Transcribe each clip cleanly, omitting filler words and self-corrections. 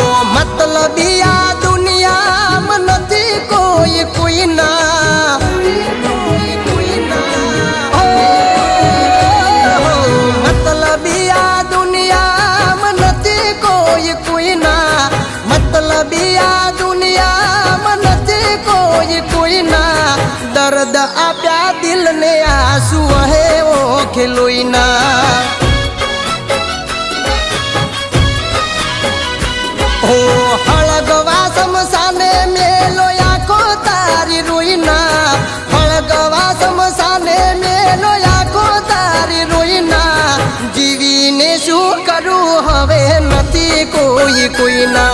मतलबी आ दुनिया में नथी कोई कोई ना मतलबी आ दुनिया में नथी कोई कोई ना मतलबी आ दुनिया में नथी कोई कोई ना दर्द आप्या दिल ने आंसू है वो खिलोई ना हो हड़गवा शमशाने मेलो आखो तारी रोईना हड़गवा शमशाने मेलो आखो तारी रोईना जीवी ने शू करू हवे नथी कोई कोई ना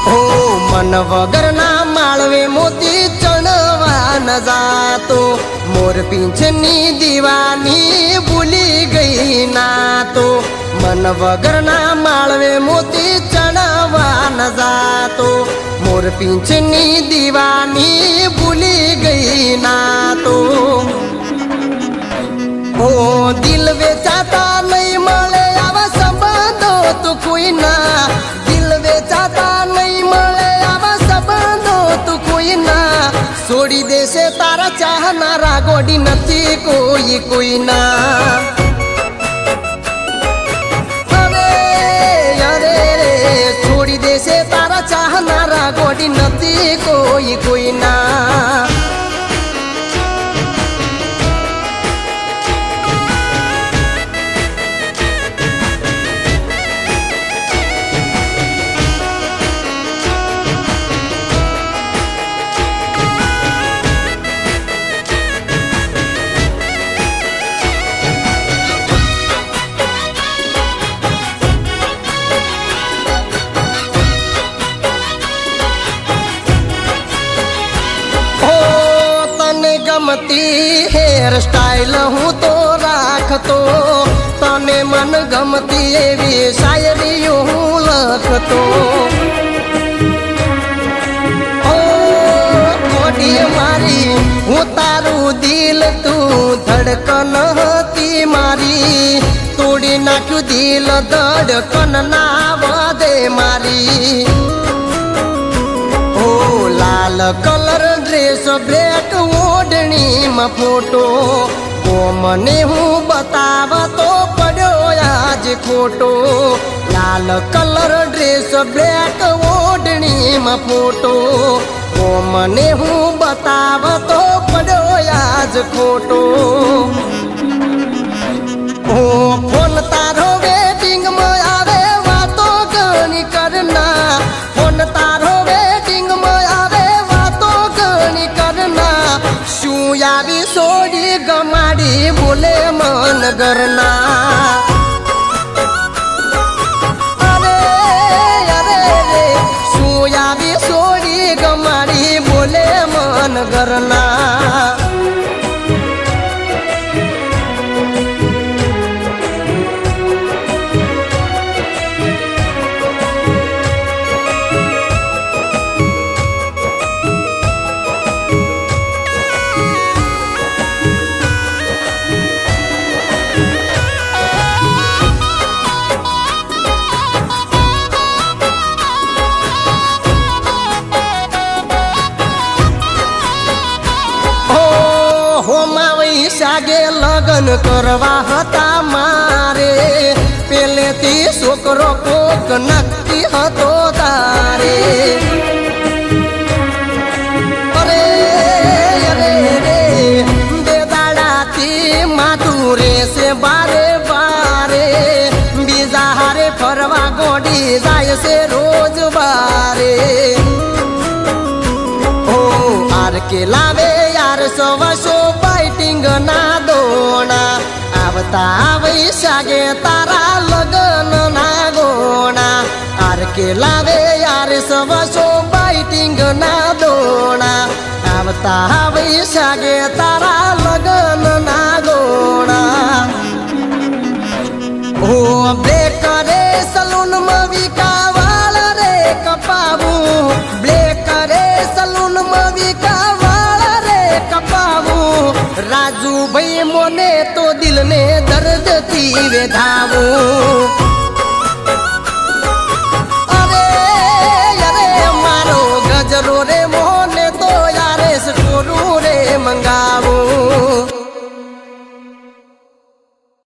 हो मन वगर ना माळवे मोती चणवा न जातो मोर पींछनी दीवानी भूली गई ना तो मन वगर ना माळवे मोती चणवा न जातो मोर पींछनी दीवानी भूली गई ना तो ओ दिल वेचाता नहीं मळे आवा संबंधो तो कोई ना दिल वेचाता नहीं मळे आवा संबंधो तो कोई ना छोड़ी देसे तारा चाहनारा गोडी नथी कोई कोई ना अरे अरे रे छोड़ी देसे तारा चाहनारा गोडी नथी कोई कोई ना गमती हेयर स्टाइल हूँ तो राख तो तने मन गमती एवी शायरी हूँ लख तो ओ कोडी मारी हूँ तारू दिल तू धड़कन हती मारी तोड़ी नाख्यू दिल धड़कन ना वदे मारी ओ लाल कलर ड्रेस ब्लैक ओढ़नी में फोटो वो मने हूँ बताव तो पड़ो आज खोटो लाल कलर ड्रेस ब्लैक ओढ़नी में फोटो वो मने हूँ बताव तो पड़ो आज खोटो ओ फोन तारो वेटिंग में आवे वातो गणी करना फोन तारो वेटिंग में आवे वातो गणी करना शू यावी सोडी गमाडी बोले मन करना अरे अरे रे शू यावी सोडी गमाडी बोले मन करना सागे लगन करवा हता मारे पेले ती छोकरो कोक नक्की हतो तारे अरे अरे रे बेदाड़ा ती मातुरे से बारे बारे बीजा हारे फरवा गोडी जाय से रोज बारे ओ आर के लावे यार सवसो फाइटिंग ना दोना आवता वैशागे तारा लगन ना गोना आर के लावे यार सवसो फाइटिंग ना दोना आवता वैशागे तारा लगन ना गोना ओ ब्रेक रे सलून में विकावाल रे कपाबू ब्रेक रे सलून में विकावाल रे कपाबू राजू भाई मोने तो दिल ने दर्द थी જીવે ધાવું